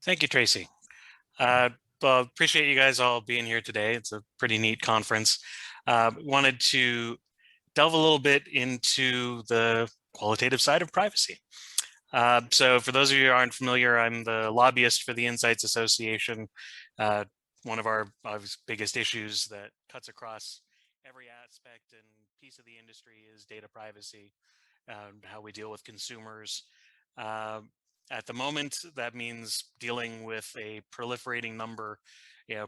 Thank you, Tracy. Uh, well, appreciate you guys all being here today. It's a pretty neat conference. Wanted to delve a little bit into the qualitative side of privacy. So for those of you who aren't familiar, I'm the lobbyist for the Insights Association. Uh, One of our biggest issues that cuts across every aspect and piece of the industry is data privacy, how we deal with consumers. Uh, at the moment, that means dealing with a proliferating number,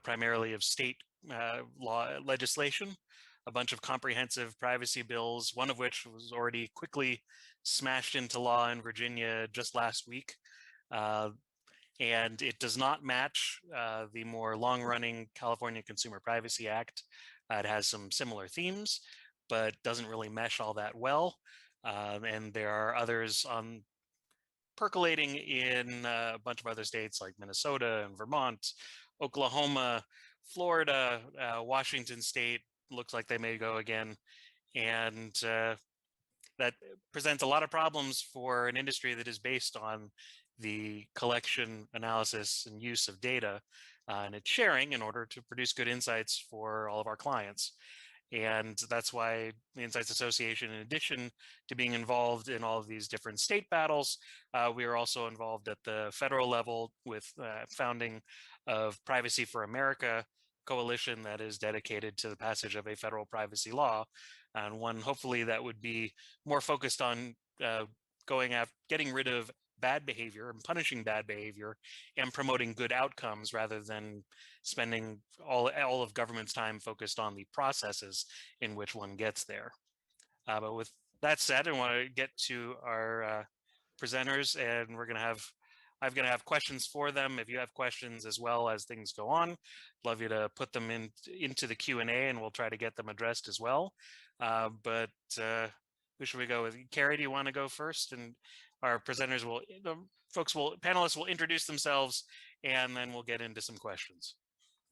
primarily of state law legislation, a bunch of comprehensive privacy bills, one of which was already quickly smashed into law in Virginia just last week. Uh, and it does not match the more long-running California Consumer Privacy Act. It has some similar themes, but doesn't really mesh all that well. And there are others on percolating in a bunch of other states like Minnesota and Vermont, Oklahoma, Florida, Washington State. Looks like they may go again, and that presents a lot of problems for an industry that is based on the collection, analysis, and use of data and its sharing in order to produce good insights for all of our clients. And that's why the Insights Association, in addition to being involved in all of these different state battles, we are also involved at the federal level with founding of Privacy for America coalition that is dedicated to the passage of a federal privacy law, and one hopefully that would be more focused on going after getting rid of bad behavior and punishing bad behavior and promoting good outcomes rather than spending all of government's time focused on the processes in which one gets there. But with that said, I want to get to our presenters, and I'm going to have questions for them. If you have questions as well as things go on, love you to put them into the Q&A, and we'll try to get them addressed as well. But who should we go with? Kerry, do you want to go first? And our presenters panelists will introduce themselves, and then we'll get into some questions.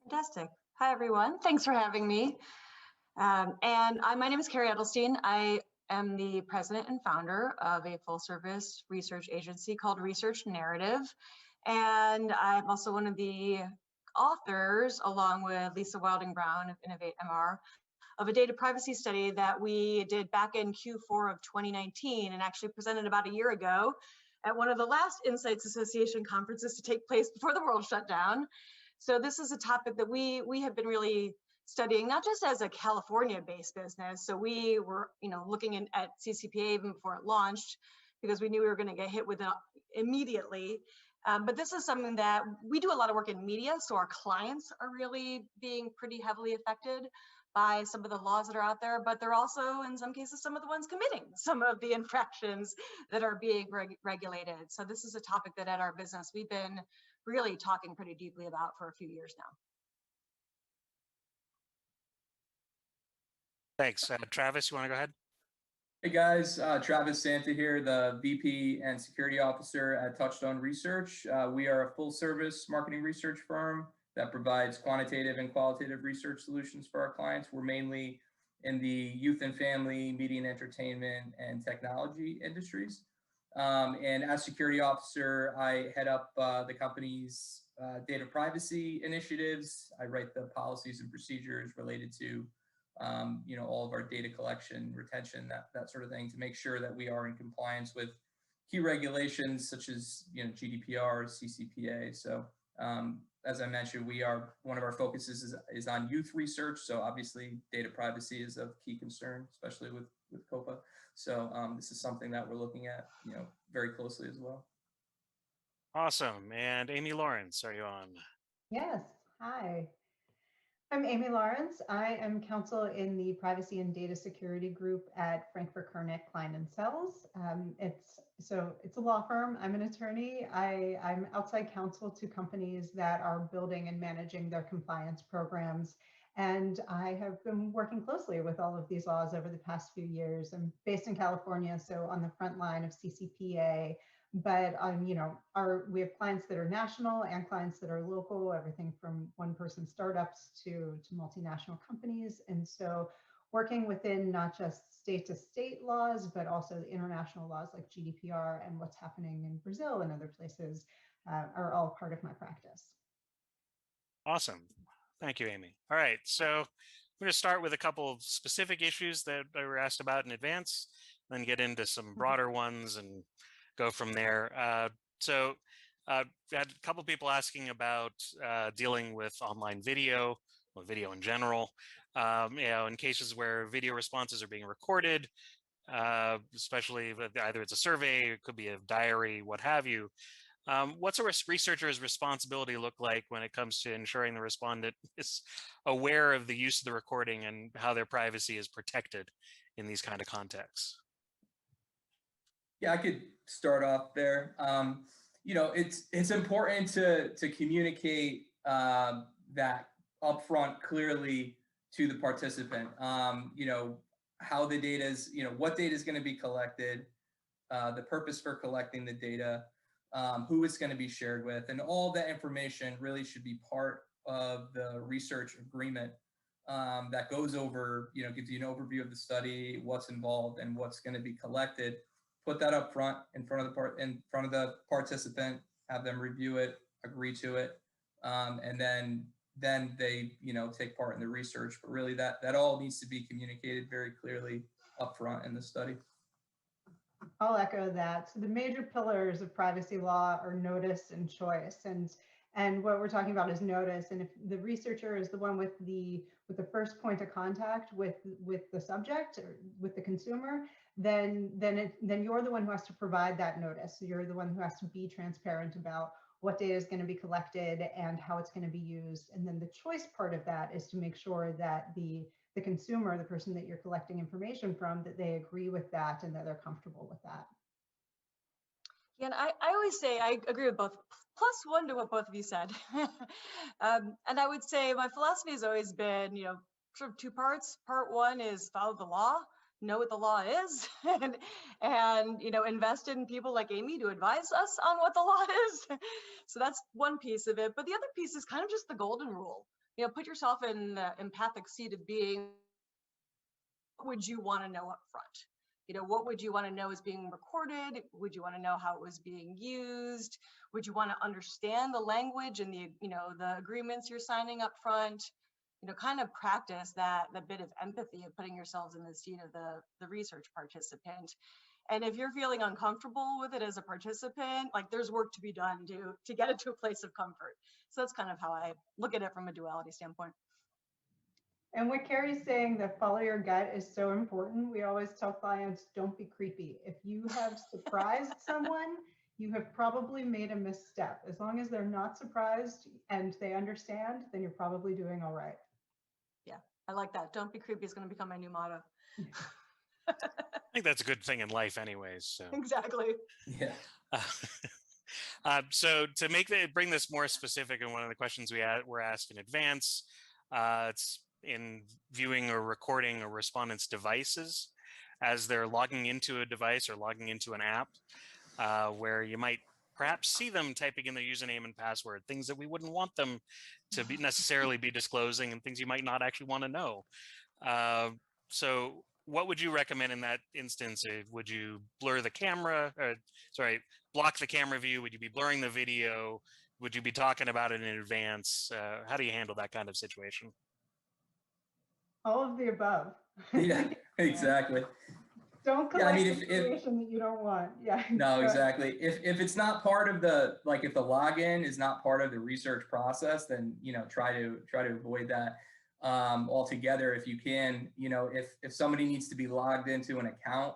Fantastic. Hi, everyone. Thanks for having me. My name is Kerry Edelstein. I am the president and founder of a full-service research agency called Research Narrative. And I'm also one of the authors, along with Lisa Wilding Brown of Innovate MR, of a data privacy study that we did back in Q4 of 2019 and actually presented about a year ago at one of the last Insights Association conferences to take place before the world shut down. So this is a topic that we have been really studying, not just as a California-based business. So we were, looking at CCPA even before it launched, because we knew we were going to get hit with it immediately. But this is something that we do a lot of work in media, so our clients are really being pretty heavily affected by some of the laws that are out there, but they're also, in some cases, some of the ones committing some of the infractions that are being regulated. So this is a topic that at our business, we've been really talking pretty deeply about for a few years now. Thanks. Travis, you want to go ahead? Hey guys, Travis Santa here, the VP and Security Officer at Touchstone Research. We are a full-service marketing research firm that provides quantitative and qualitative research solutions for our clients. We're mainly in the youth and family, media and entertainment, and technology industries. And as Security Officer, I head up the company's data privacy initiatives. I write the policies and procedures related to all of our data collection, retention, that sort of thing, to make sure that we are in compliance with key regulations such as GDPR, CCPA. So as I mentioned, one of our focuses is on youth research. So obviously data privacy is of key concern, especially with COPA. So this is something that we're looking at very closely as well. Awesome. And Amy Lawrence, are you on? Yes. Hi. I'm Amy Lawrence. I am counsel in the Privacy and Data Security Group at Frankfurt Koenig Klein & Sells. It's a law firm. I'm an attorney. I'm outside counsel to companies that are building and managing their compliance programs. And I have been working closely with all of these laws over the past few years. I'm based in California, so on the front line of CCPA. But we have clients that are national and clients that are local, everything from one-person startups to multinational companies. And so working within not just state-to-state laws, but also the international laws like GDPR and what's happening in Brazil and other places are all part of my practice. Awesome. Thank you, Amy. All right, so I'm going to start with a couple of specific issues that I were asked about in advance, then get into some broader ones and go from there. I had a couple of people asking about dealing with online video, or video in general, in cases where video responses are being recorded, especially if either it's a survey, it could be a diary, what have you. What's a researcher's responsibility look like when it comes to ensuring the respondent is aware of the use of the recording and how their privacy is protected in these kind of contexts? Yeah, I could start off there. It's important to communicate that upfront clearly to the participant. How the data is, what data is going to be collected, the purpose for collecting the data, who it's going to be shared with, and all that information really should be part of the research agreement that goes over, gives you an overview of the study, what's involved, and what's going to be collected. Put that up front in front of the participant, have them review it, agree to it, and then they take part in the research. But really, that all needs to be communicated very clearly up front in the study. I'll echo that. So the major pillars of privacy law are notice and choice, and what we're talking about is notice. And if the researcher is the one with the first point of contact with the subject or with the consumer, then you're the one who has to provide that notice. So you're the one who has to be transparent about what data is going to be collected and how it's going to be used. And then the choice part of that is to make sure that the consumer, the person that you're collecting information from, that they agree with that and that they're comfortable with that. Yeah, and I always say I agree with both, +1 to what both of you said. And I would say my philosophy has always been, sort of two parts. Part one is follow the law, know what the law is, and invest in people like Amy to advise us on what the law is. So that's one piece of it. But the other piece is kind of just the golden rule. Put yourself in the empathic seat of being, what would you want to know up front? What would you want to know is being recorded? Would you want to know how it was being used? Would you want to understand the language and the agreements you're signing up front? Kind of practice that bit of empathy of putting yourselves in the seat of the research participant. And if you're feeling uncomfortable with it as a participant, like there's work to be done to get it to a place of comfort. So that's kind of how I look at it from a duality standpoint. And what Kerry's saying, that follow your gut, is so important. We always tell clients, don't be creepy. If you have surprised someone, you have probably made a misstep. As long as they're not surprised and they understand, then you're probably doing all right. Yeah, I like that. Don't be creepy is going to become my new motto. I think that's a good thing in life anyways. So. Exactly. Yeah. So to bring this more specific, and one of the questions were asked in advance, it's in viewing or recording a respondent's devices as they're logging into a device or logging into an app, where you might perhaps see them typing in their username and password, things that we wouldn't want them to necessarily be disclosing, and things you might not actually want to know. So what would you recommend in that instance? Would you blur the camera, block the camera view? Would you be blurring the video? Would you be talking about it in advance? How do you handle that kind of situation? All of the above. Yeah, exactly. Don't collect information that you don't want. Yeah. No, exactly. If it's not part of the, if the login is not part of the research process, then try to avoid that altogether if you can. If somebody needs to be logged into an account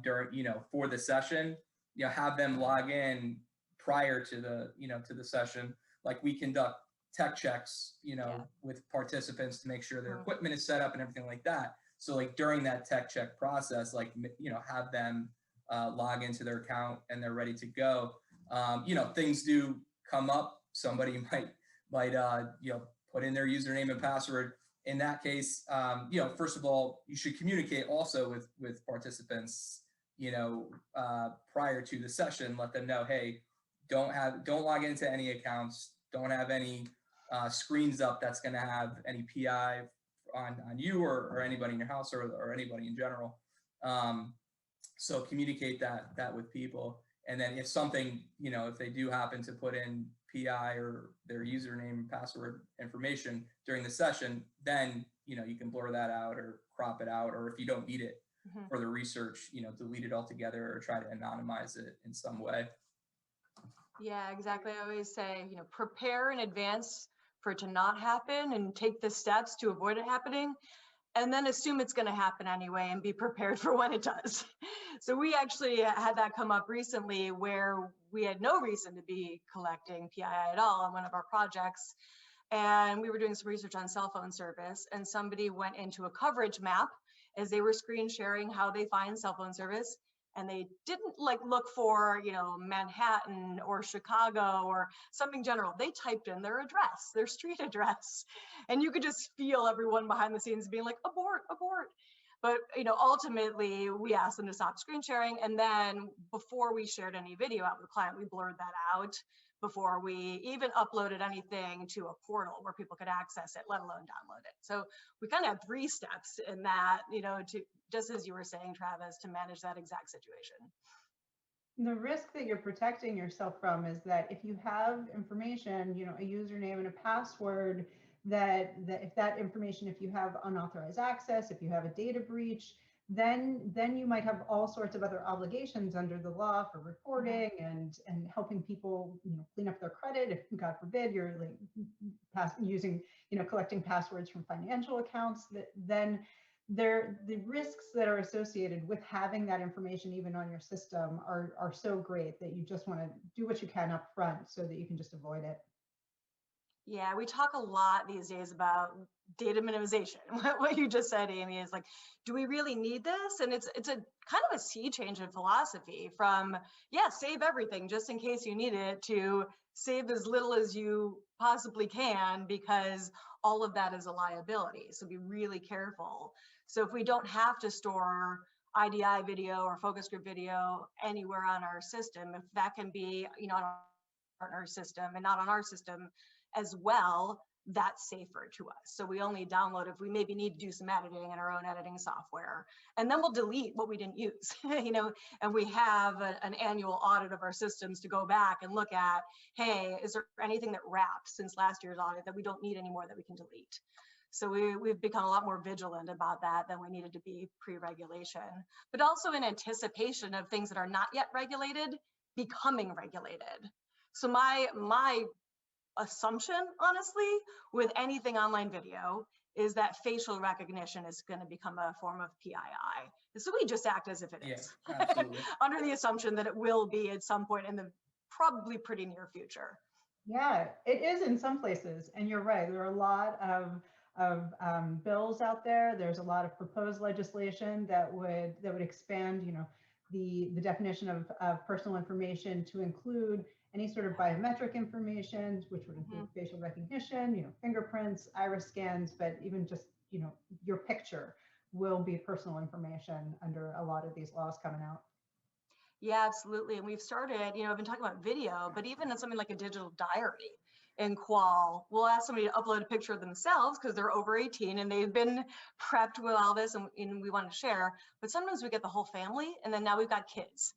during for the session, have them log in prior to the session. Like, we conduct tech checks with participants to make sure their equipment is set up and everything like that. So during that tech check process, have them log into their account and they're ready to go. Things do come up. Somebody might put in their username and password. In that case, first of all, you should communicate also with participants, prior to the session. Let them know, hey, don't log into any accounts. Don't have any screens up that's going to have any PI on you or anybody in your house or anybody in general. So communicate that with people. And then if something, if they do happen to put in PI or their username and password information during the session, then, you can blur that out or crop it out, or if you don't need it for the research, delete it altogether or try to anonymize it in some way. Yeah, exactly. I always say, prepare in advance for it to not happen and take the steps to avoid it happening, and then assume it's going to happen anyway and be prepared for when it does. So we actually had that come up recently where we had no reason to be collecting PII at all on one of our projects. And we were doing some research on cell phone service, and somebody went into a coverage map as they were screen sharing how they find cell phone service. And they didn't look for, Manhattan or Chicago or something general. They typed in their address, their street address. And you could just feel everyone behind the scenes being like, abort, abort. But, ultimately we asked them to stop screen sharing. And then before we shared any video out with the client, we blurred that out before we even uploaded anything to a portal where people could access it, let alone download it. So we kind of have 3 steps in that, to, just as you were saying, Travis, to manage that exact situation. The risk that you're protecting yourself from is that if you have information, a username and a password, that if that information, if you have unauthorized access, if you have a data breach, then you might have all sorts of other obligations under the law for reporting and helping people, clean up their credit. If God forbid you're using, collecting passwords from financial accounts, then the risks that are associated with having that information even on your system are so great that you just want to do what you can up front so that you can just avoid it. Yeah, we talk a lot these days about data minimization. What you just said, Amy, is do we really need this? And it's a kind of a sea change in philosophy from, yeah, save everything just in case you need it, to save as little as you possibly can, because all of that is a liability. So be really careful. So if we don't have to store IDI video or focus group video anywhere on our system, if that can be, on our partner system and not on our system as well, that's safer to us. So we only download if we maybe need to do some editing in our own editing software, and then we'll delete what we didn't use, and we have an annual audit of our systems to go back and look at, hey, is there anything that wrapped since last year's audit that we don't need anymore that we can delete? So we've become a lot more vigilant about that than we needed to be pre-regulation, but also in anticipation of things that are not yet regulated becoming regulated. So my assumption, honestly, with anything online video is that facial recognition is going to become a form of PII. So we just act as if it is, absolutely. under the assumption that it will be at some point in the probably pretty near future. Yeah, it is in some places, and you're right. There are a lot of bills out there. There's a lot of proposed legislation that would expand, the definition of personal information to include any sort of biometric information, which would include facial recognition, fingerprints, iris scans, but even just, your picture will be personal information under a lot of these laws coming out. Yeah, absolutely. And we've started, I've been talking about video, but even in something like a digital diary in Qual, we'll ask somebody to upload a picture of themselves because they're over 18 and they've been prepped with all this and we want to share. But sometimes we get the whole family, and then now we've got kids.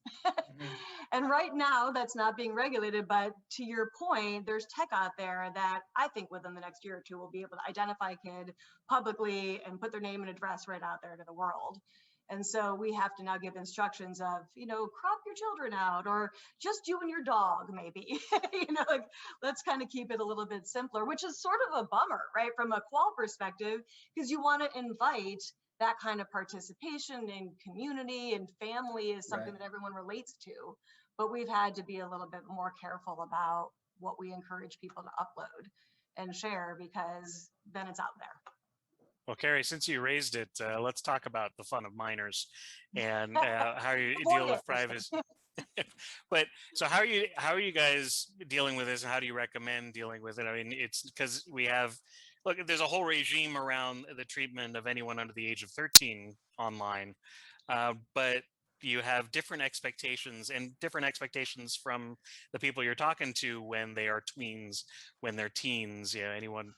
And right now that's not being regulated, but to your point, there's tech out there that I think within the next year or two will be able to identify a kid publicly and put their name and address right out there to the world. And so we have to now give instructions of, crop your children out, or just you and your dog, maybe, let's kind of keep it a little bit simpler, which is sort of a bummer, right? From a Qual perspective, because you want to invite that kind of participation in community, and family is something that everyone relates to. But we've had to be a little bit more careful about what we encourage people to upload and share, because then it's out there. Well, Kerry, since you raised it, let's talk about the fun of minors and how you deal with privacy. But so how are you guys dealing with this, and how do you recommend dealing with it? I mean, it's because there's a whole regime around the treatment of anyone under the age of 13 online, but you have different expectations from the people you're talking to when they are tweens, when they're teens, anyone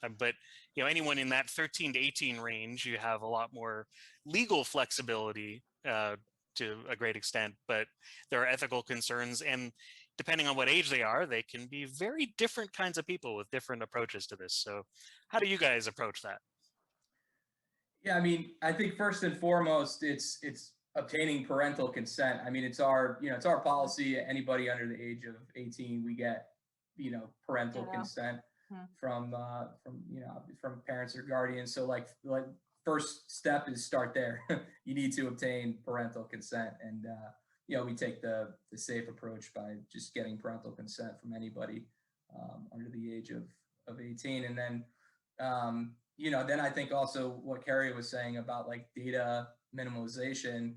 in that 13 to 18 range, you have a lot more legal flexibility to a great extent, but there are ethical concerns, and depending on what age they are, they can be very different kinds of people with different approaches to this. So how do you guys approach that? Yeah, I mean, I think first and foremost, it's obtaining parental consent. I mean, it's our policy. Anybody under the age of 18, we get, parental consent from from parents or guardians. So like first step is start there. You need to obtain parental consent, and we take the safe approach by just getting parental consent from anybody under the age of 18, and then. Then I think also what Kerry was saying about like data minimalization,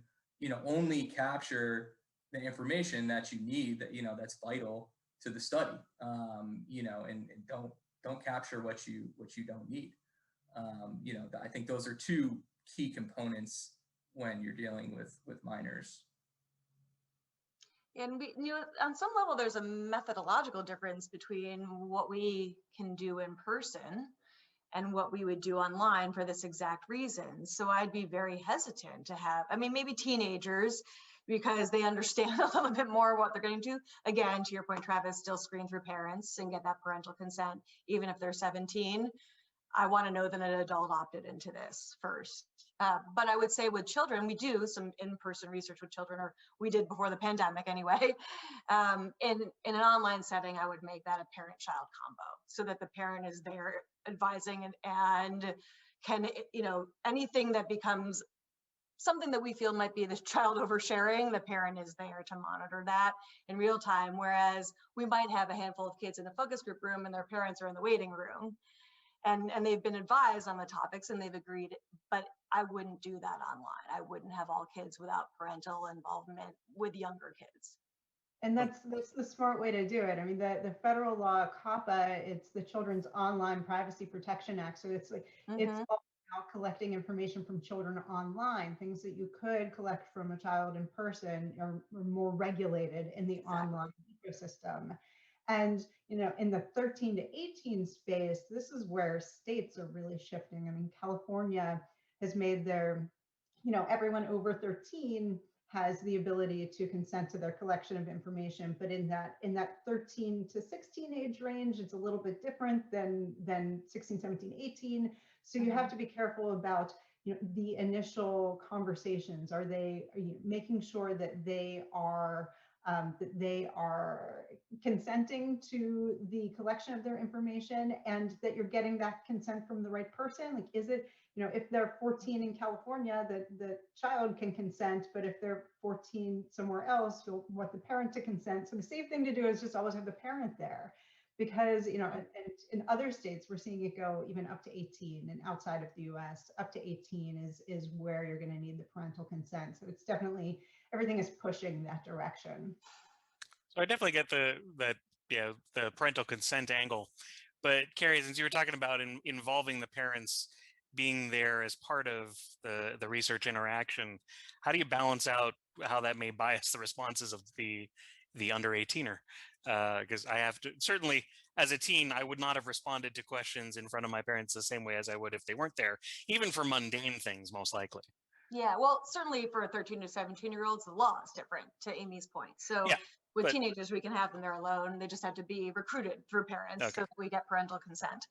only capture the information that you need, that, that's vital to the study, and don't capture what you don't need. I think those are two key components when you're dealing with minors. And on some level, there's a methodological difference between what we can do in person and what we would do online for this exact reason. So I'd be very hesitant to have, maybe teenagers, because they understand a little bit more what they're going to do. Again, to your point, Travis, still screen through parents and get that parental consent, even if they're 17. I want to know that an adult opted into this first. But I would say with children, we do some in-person research with children, or we did before the pandemic anyway. In an online setting, I would make that a parent-child combo, so that the parent is there advising and can, anything that becomes something that we feel might be the child oversharing, the parent is there to monitor that in real time. Whereas we might have a handful of kids in a focus group room and their parents are in the waiting room. And they've been advised on the topics and they've agreed, but I wouldn't do that online. I wouldn't have all kids without parental involvement with younger kids. And that's the smart way to do it. I mean, the federal law, COPPA, it's the Children's Online Privacy Protection Act. So it's like, it's all about collecting information from children online. Things that you could collect from a child in person are more regulated in the online ecosystem. And, in the 13 to 18 space, this is where states are really shifting. I mean, California has made their, everyone over 13 has the ability to consent to their collection of information, but in that 13 to 16 age range, it's a little bit different than 16, 17, 18. So you have to be careful about the initial conversations. Are you making sure that they are consenting to the collection of their information, and that you're getting that consent from the right person? Like, is it, if they're 14 in California, the child can consent, but if they're 14 somewhere else, you'll want the parent to consent. So the safe thing to do is just always have the parent there, because, and in other states, we're seeing it go even up to 18, and outside of the US, up to 18 is where you're going to need the parental consent. So it's definitely, everything is pushing that direction. So I definitely get the parental consent angle, but Kerry, since you were talking about involving the parents being there as part of the research interaction, how do you balance out how that may bias the responses of the under 18er? Because I have to, certainly as a teen, I would not have responded to questions in front of my parents the same way as I would if they weren't there, even for mundane things, most likely. Yeah, well, certainly for 13 to 17-year-olds, the law is different, to Amy's point. So with teenagers, we can have them there alone. They just have to be recruited through parents so that we get parental consent.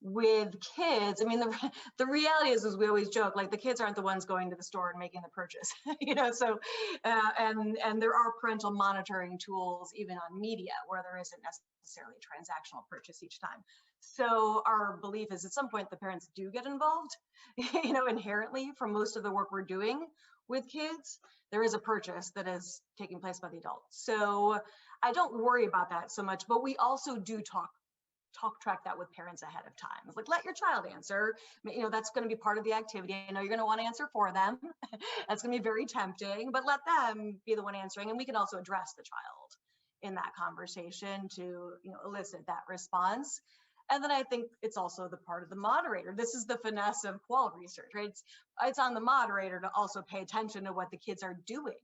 With kids, I mean, the reality is we always joke, like, the kids aren't the ones going to the store and making the purchase, so, and there are parental monitoring tools even on media where there isn't necessarily transactional purchase each time. So our belief is at some point the parents do get involved, inherently. For most of the work we're doing with kids, there is a purchase that is taking place by the adult. So I don't worry about that so much, but we also do talk track that with parents ahead of time. It's like, let your child answer. That's going to be part of the activity. I know you're going to want to answer for them. That's going to be very tempting, but let them be the one answering. And we can also address the child in that conversation to elicit that response. And then I think it's also the part of the moderator. This is the finesse of qual research, right? It's on the moderator to also pay attention to what the kids are doing.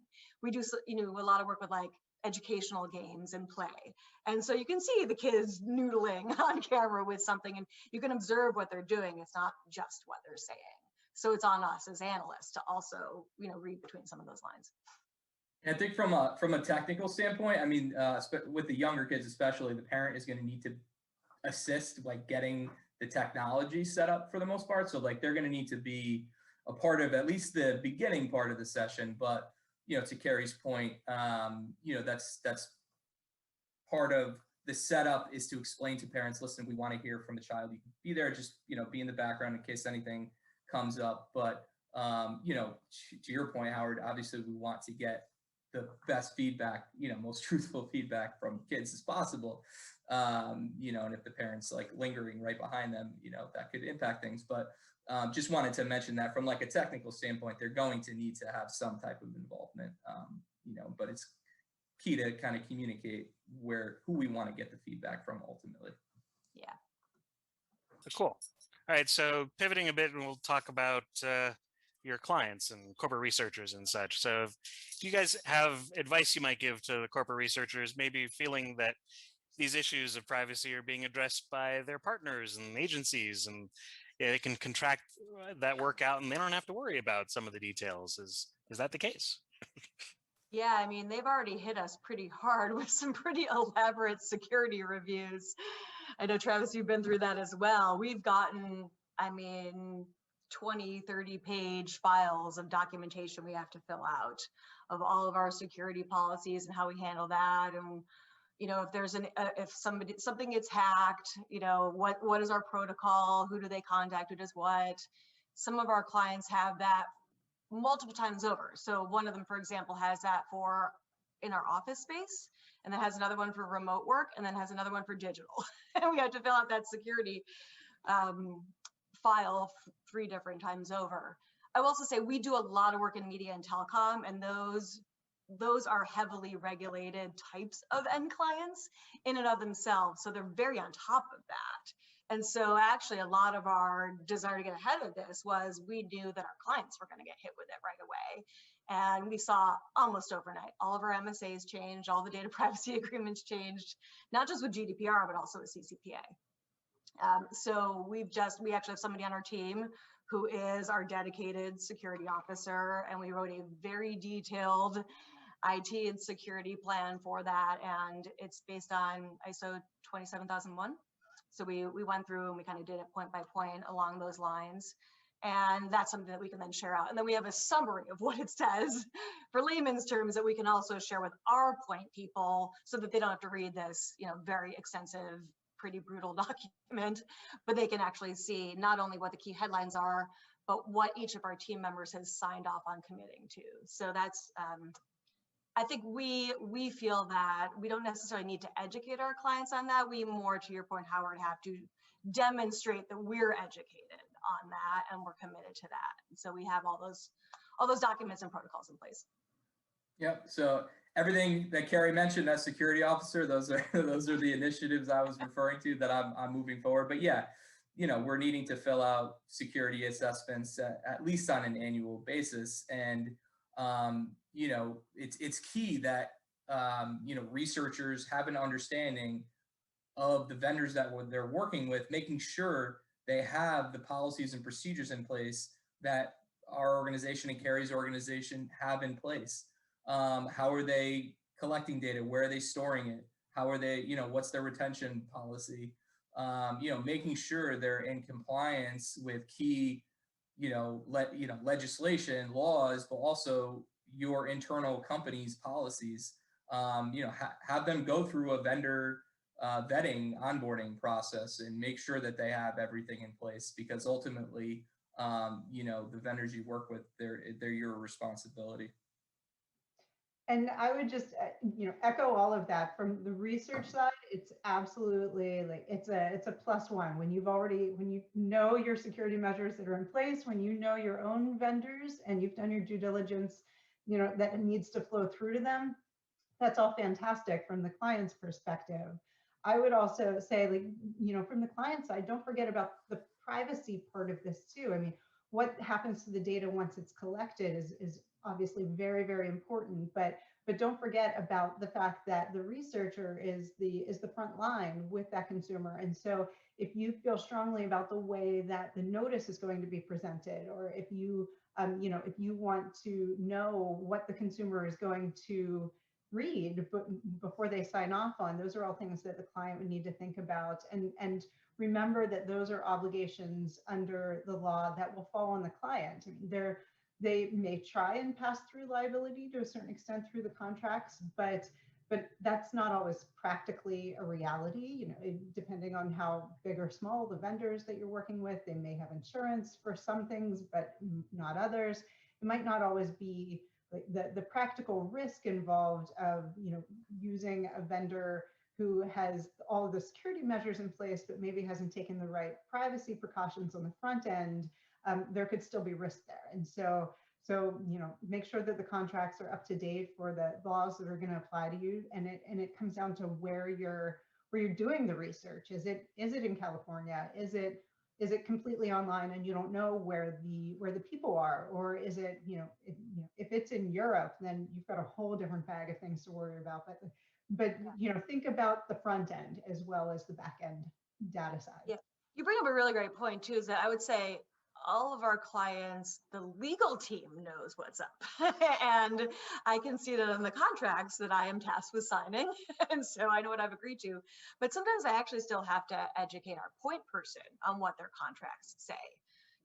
We do a lot of work with like educational games and play. And so you can see the kids noodling on camera with something and you can observe what they're doing. It's not just what they're saying. So it's on us as analysts to also, read between some of those lines. And I think from a technical standpoint, I mean, with the younger kids especially, the parent is going to need to assist like getting the technology set up for the most part. So like they're going to need to be a part of at least the beginning part of the session. But to Kerry's point, that's part of the setup is to explain to parents, listen, we want to hear from the child. You can be there, just be in the background in case anything comes up. But to your point, Howard, obviously we want to get the best feedback, most truthful feedback from kids as possible. And if the parents like lingering right behind them, that could impact things. But just wanted to mention that from like a technical standpoint, they're going to need to have some type of involvement, but it's key to kind of communicate who we want to get the feedback from ultimately. Yeah. Cool. All right. So pivoting a bit, and we'll talk about your clients and corporate researchers and such. So if you guys have advice you might give to the corporate researchers, maybe feeling that these issues of privacy are being addressed by their partners and agencies, and they can contract that work out and they don't have to worry about some of the details. Is that the case? Yeah, I mean, they've already hit us pretty hard with some pretty elaborate security reviews. I know, Travis, you've been through that as well. We've gotten, 20, 30-page files of documentation we have to fill out of all of our security policies and how we handle that. And, if there's if something gets hacked, what is our protocol? Who do they contact? Who does what? Some of our clients have that multiple times over. So one of them, for example, has that for in our office space, and then has another one for remote work, and then has another one for digital. And we have to fill out that security file 3 different times over. I will also say we do a lot of work in media and telecom, and those are heavily regulated types of end clients in and of themselves. So they're very on top of that. And so actually a lot of our desire to get ahead of this was we knew that our clients were going to get hit with it right away. And we saw almost overnight, all of our MSAs changed, all the data privacy agreements changed, not just with GDPR, but also with CCPA. So we actually have somebody on our team who is our dedicated security officer, and we wrote a very detailed IT and security plan for that, and it's based on ISO 27001. So we went through and we kind of did it point by point along those lines, and that's something that we can then share out. And then we have a summary of what it says for layman's terms that we can also share with our point people so that they don't have to read this, very extensive, pretty brutal document, but they can actually see not only what the key headlines are, but what each of our team members has signed off on committing to. So that's, I think we feel that we don't necessarily need to educate our clients on that. We more, to your point, Howard, have to demonstrate that we're educated on that and we're committed to that. And so we have all those documents and protocols in place. Yep. So everything that Kerry mentioned as security officer, those are the initiatives I was referring to that I'm moving forward. But yeah, we're needing to fill out security assessments at least on an annual basis, and it's key that researchers have an understanding of the vendors that they're working with, making sure they have the policies and procedures in place that our organization and Kerry's organization have in place. How are they collecting data? Where are they storing it? How are they, what's their retention policy? Making sure they're in compliance with key, legislation, laws, but also your internal company's policies. Have them go through a vendor vetting onboarding process and make sure that they have everything in place, because ultimately, the vendors you work with, they're your responsibility. And I would just, echo all of that. From the research side, it's absolutely it's a +1 when you know your security measures that are in place, when you know your own vendors and you've done your due diligence, that needs to flow through to them. That's all fantastic from the client's perspective. I would also say, from the client side, don't forget about the privacy part of this too. I mean, what happens to the data once it's collected is obviously very, very important, but but don't forget about the fact that the researcher is the front line with that consumer. And so if you feel strongly about the way that the notice is going to be presented, or if you if you want to know what the consumer is going to read before they sign off on, those are all things that the client would need to think about. And remember that those are obligations under the law that will fall on the client. I mean, they may try and pass through liability to a certain extent through the contracts, but that's not always practically a reality. Depending on how big or small the vendors that you're working with, they may have insurance for some things, but not others. It might not always be like the practical risk involved of using a vendor who has all of the security measures in place, but maybe hasn't taken the right privacy precautions on the front end. There could still be risk there. And so make sure that the contracts are up to date for the laws that are going to apply to you. And it comes down to where you're doing the research. Is it in California? Is it completely online and you don't know where the people are? Or is it, if it's in Europe, then you've got a whole different bag of things to worry about. But think about the front end as well as the back end data side. Yeah, you bring up a really great point too, is that I would say all of our clients, the legal team knows what's up. And I can see that in the contracts that I am tasked with signing. And so I know what I've agreed to. But sometimes I actually still have to educate our point person on what their contracts say.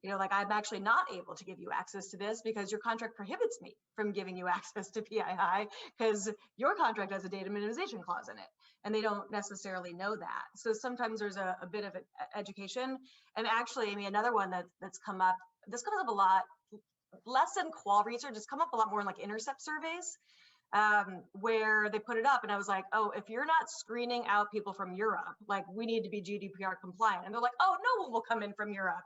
Like I'm actually not able to give you access to this because your contract prohibits me from giving you access to PII because your contract has a data minimization clause in it. And they don't necessarily know that. So sometimes there's a bit of education. And actually, Amy, another one that's come up, this comes up a lot, less in qual research, it's come up a lot more in like intercept surveys, where they put it up and I was like, oh, if you're not screening out people from Europe, like we need to be GDPR compliant. And they're like, oh, no one will come in from Europe.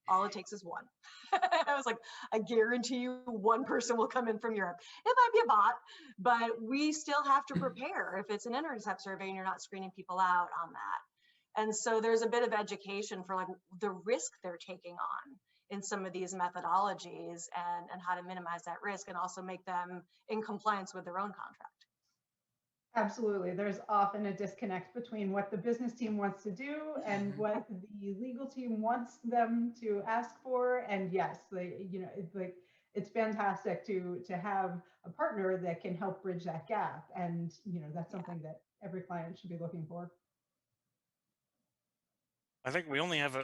All it takes is one. I was like, I guarantee you one person will come in from Europe. It might be a bot, but we still have to prepare if it's an intercept survey and you're not screening people out on that. And so there's a bit of education for like the risk they're taking on in some of these methodologies and how to minimize that risk and also make them in compliance with their own contract. Absolutely. There's often a disconnect between what the business team wants to do and what the legal team wants them to ask for. And yes, it's fantastic to have a partner that can help bridge that gap. And that's something that every client should be looking for. I think we only have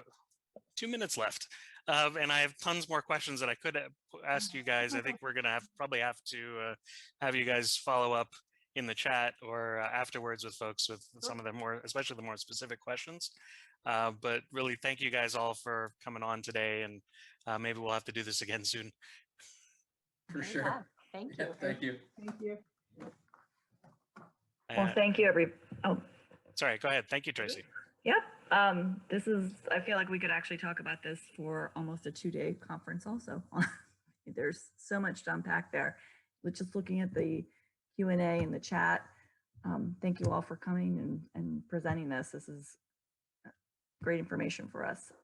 2 minutes left. And I have tons more questions that I could ask you guys. I think we're going to probably have to have you guys follow up in the chat or afterwards with folks with some of the more, especially the more specific questions. But really, thank you guys all for coming on today, and maybe we'll have to do this again soon. For sure. Yeah, thank you. Thank you. Thank you. Well, thank you, Sorry, go ahead. Thank you, Tracy. Yep. I feel like we could actually talk about this for almost a 2-day conference also. There's so much to unpack there. Just looking at the Q&A in the chat. Thank you all for coming and presenting this. This is great information for us.